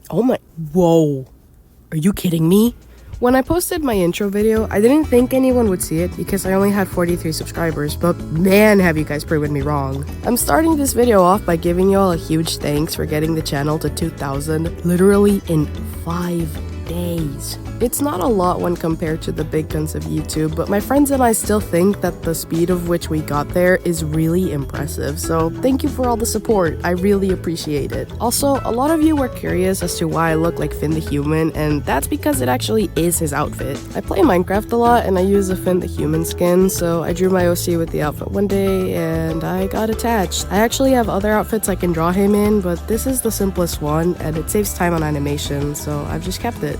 Oh my, whoa, are you kidding me? When I posted my intro video, I didn't think anyone would see it because I only had 43 subscribers, but man, have you guys proven me wrong. I'm starting this video off by giving you all a huge thanks for getting the channel to 2,000 literally in 5 days. It's not a lot when compared to the big guns of YouTube, but my friends and I still think that the speed of which we got there is really impressive, so thank you for all the support. I really appreciate it. Also, a lot of you were curious as to why I look like Finn the Human, and that's because it actually is his outfit. I play Minecraft a lot and I use a Finn the Human skin, so I drew my OC with the outfit one day and I got attached. I actually have other outfits I can draw him in, but this is the simplest one and it saves time on animation, so I've just kept it.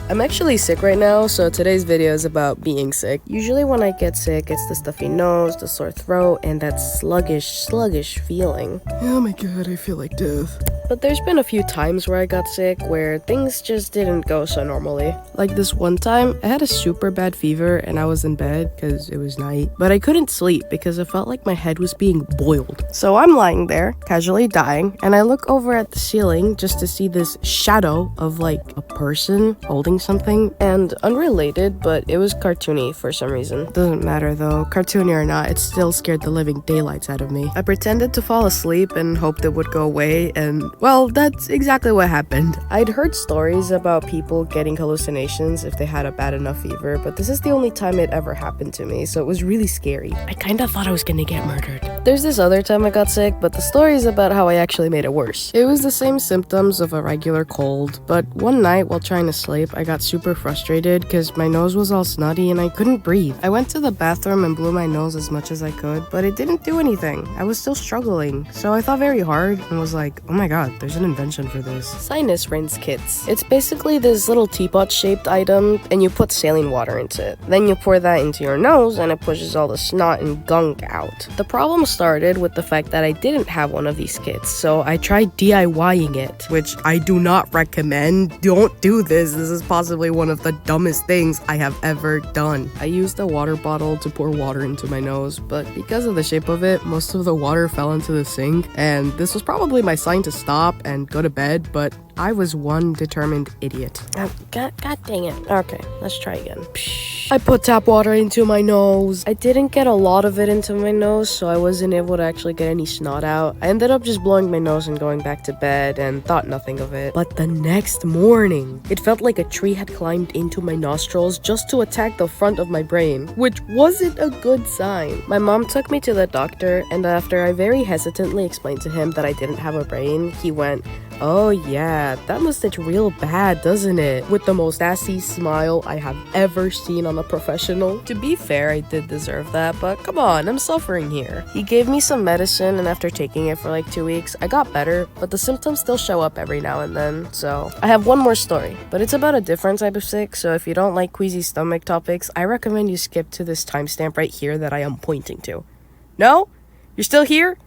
I'm actually sick right now, so today's video is about being sick. Usually when I get sick, it's the stuffy nose, the sore throat, and that sluggish feeling. Oh my god, I feel like death. But there's been a few times where I got sick where things just didn't go so normally. Like this one time, I had a super bad fever and I was in bed because it was night, but I couldn't sleep because it felt like my head was being boiled. So I'm lying there, casually dying, and I look over at the ceiling just to see this shadow of like a person holding something, and unrelated, but it was cartoony for some reason. Doesn't matter though, cartoony or not, it still scared the living daylights out of me. I pretended to fall asleep and hoped it would go away, and well, that's exactly what happened. I'd heard stories about people getting hallucinations if they had a bad enough fever, but this is the only time it ever happened to me, so it was really scary. I kinda thought I was gonna get murdered. There's this other time I got sick, but the story is about how I actually made it worse. It was the same symptoms of a regular cold, but one night while trying to sleep, I got super frustrated because my nose was all snotty and I couldn't breathe. I went to the bathroom and blew my nose as much as I could, but it didn't do anything. I was still struggling, so I thought very hard and was like, oh my god, there's an invention for this. Sinus rinse kits. It's basically this little teapot shaped item and you put saline water into it. Then you pour that into your nose and it pushes all the snot and gunk out. The problem started with the fact that I didn't have one of these kits, so I tried DIYing it, which I do not recommend. Don't do this. This is possibly one of the dumbest things I have ever done. I used a water bottle to pour water into my nose, but because of the shape of it, most of the water fell into the sink, and this was probably my sign to stop and go to bed, but I was one determined idiot. God dang it. Okay, let's try again. I put tap water into my nose. I didn't get a lot of it into my nose, so I wasn't able to actually get any snot out. I ended up just blowing my nose and going back to bed and thought nothing of it. But the next morning, it felt like a tree had climbed into my nostrils just to attack the front of my brain, which wasn't a good sign. My mom took me to the doctor, and after I very hesitantly explained to him that I didn't have a brain, he went, "Oh yeah, that must itch real bad, doesn't it?" With the most assy smile I have ever seen on a professional. To be fair, I did deserve that, but come on, I'm suffering here. He gave me some medicine, and after taking it for like 2 weeks, I got better, but the symptoms still show up every now and then, so. I have one more story, but it's about a different type of sick, so if you don't like queasy stomach topics, I recommend you skip to this timestamp right here that I am pointing to. No? You're still here?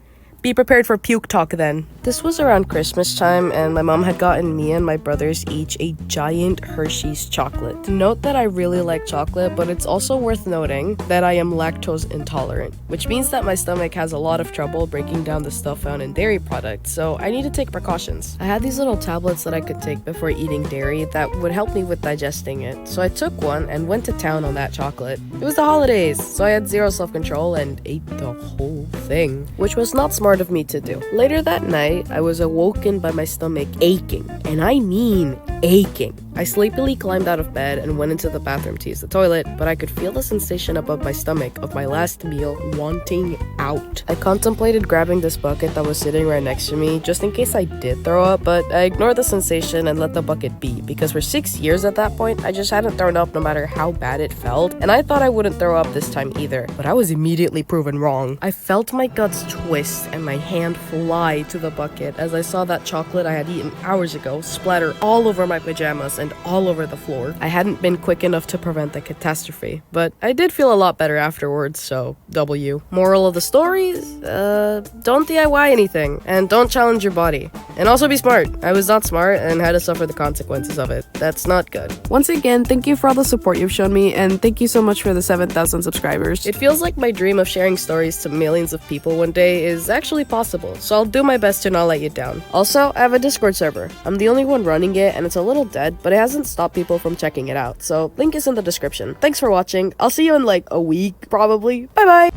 Be prepared for puke talk then. This was around Christmas time, and my mom had gotten me and my brothers each a giant Hershey's chocolate. Note that I really like chocolate, but it's also worth noting that I am lactose intolerant, which means that my stomach has a lot of trouble breaking down the stuff found in dairy products, so I need to take precautions. I had these little tablets that I could take before eating dairy that would help me with digesting it, so I took one and went to town on that chocolate. It was the holidays, so I had zero self-control and ate the whole thing, which was not smart of me to do. Later that night, I was awoken by my stomach aching, and I mean aching. I sleepily climbed out of bed and went into the bathroom to use the toilet, but I could feel the sensation above my stomach of my last meal wanting out. I contemplated grabbing this bucket that was sitting right next to me just in case I did throw up, but I ignored the sensation and let the bucket be, because for 6 years at that point, I just hadn't thrown up no matter how bad it felt, and I thought I wouldn't throw up this time either, but I was immediately proven wrong. I felt my guts twist and my hand fly to the bucket as I saw that chocolate I had eaten hours ago splatter all over my pajamas and all over the floor. I hadn't been quick enough to prevent the catastrophe, but I did feel a lot better afterwards, so W. Moral of the story? Don't DIY anything, and don't challenge your body. And also be smart. I was not smart and had to suffer the consequences of it. That's not good. Once again, thank you for all the support you've shown me, and thank you so much for the 7,000 subscribers. It feels like my dream of sharing stories to millions of people one day is actually possible, so I'll do my best to not let you down. Also, I have a Discord server. I'm the only one running it, and it's a little dead, but it hasn't stopped people from checking it out, so link is in the description. Thanks for watching. I'll see you in like a week, probably. Bye bye!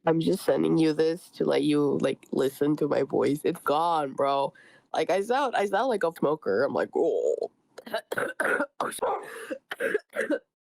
I'm just sending you this to let you like listen to my voice. It's gone, bro. Like I sound like a smoker. I'm like, oh.